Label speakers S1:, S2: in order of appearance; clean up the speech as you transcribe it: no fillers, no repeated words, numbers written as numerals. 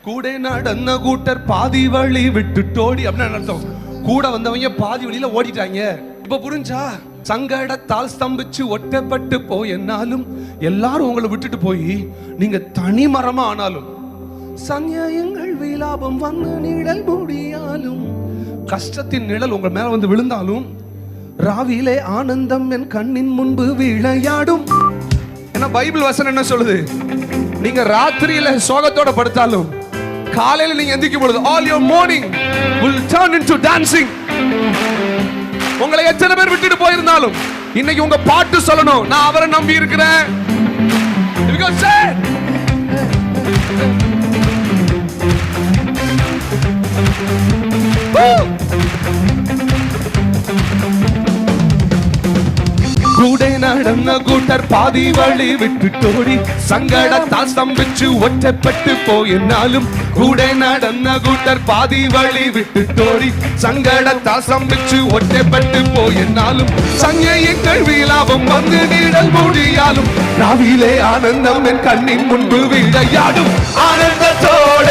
S1: கூட நடந்த கூட்டர் பாதி வழி விட்டுட்டோடி அப்படின்னு அர்த்தம். கூட வந்தவங்க பாதி வழியில ஓடிட்டாங்க. இப்ப புரிஞ்சா? சங்கடத்தால் ஸ்தம்பிச்சு ஒட்டப்பட்டு போயினாலும் எல்லாரும் உங்களை விட்டுட்டு போய் நீங்க தனி மரமா ஆனாலும், சன்யாயங்கள் விலாபம் வந்து நிழல் முடியாலும், கஷ்டத்தின் நிழல் உங்க மேல வந்து விழுந்தாலும், ராவிலே ஆனந்தம் என் கண்ணின் முன்பு விளையாடும். ஏன்னா பைபிள் வசனம் என்ன சொல்லுது? நீங்க ராத்திரியில சோகத்தோட படுத்தாலும் காலையில நீங்க எந்திக்கும் பொழுது all your morning will turn into dancing. உங்களை எத்தனை பேர் விட்டுட்டு போயிருந்தாலும் இன்னைக்கு உங்க பாட்டு சொல்லணும், நான் அவரை நம்பி இருக்கிறேன். கூட நடந்த கூட்டர் பாதி வழி விட்டுட்டோடி, சங்கடத்தால் ஸ்தம்பிச்சு ஒற்றப்பட்டு போயினாலும், கூட நடந்த கூட்டர் பாதி வழி விட்டுட்டோடி, சங்கடத்தால் ஸ்தம்பிச்சு ஒற்றப்பட்டு போயினாலும், சன்யாயங்கள் விலாபம் வந்து நிழல் முடியாலும், ராவிலே ஆனந்தம் என் கண்ணின் முன்பு விளையாடும். ஆனந்தத்தோட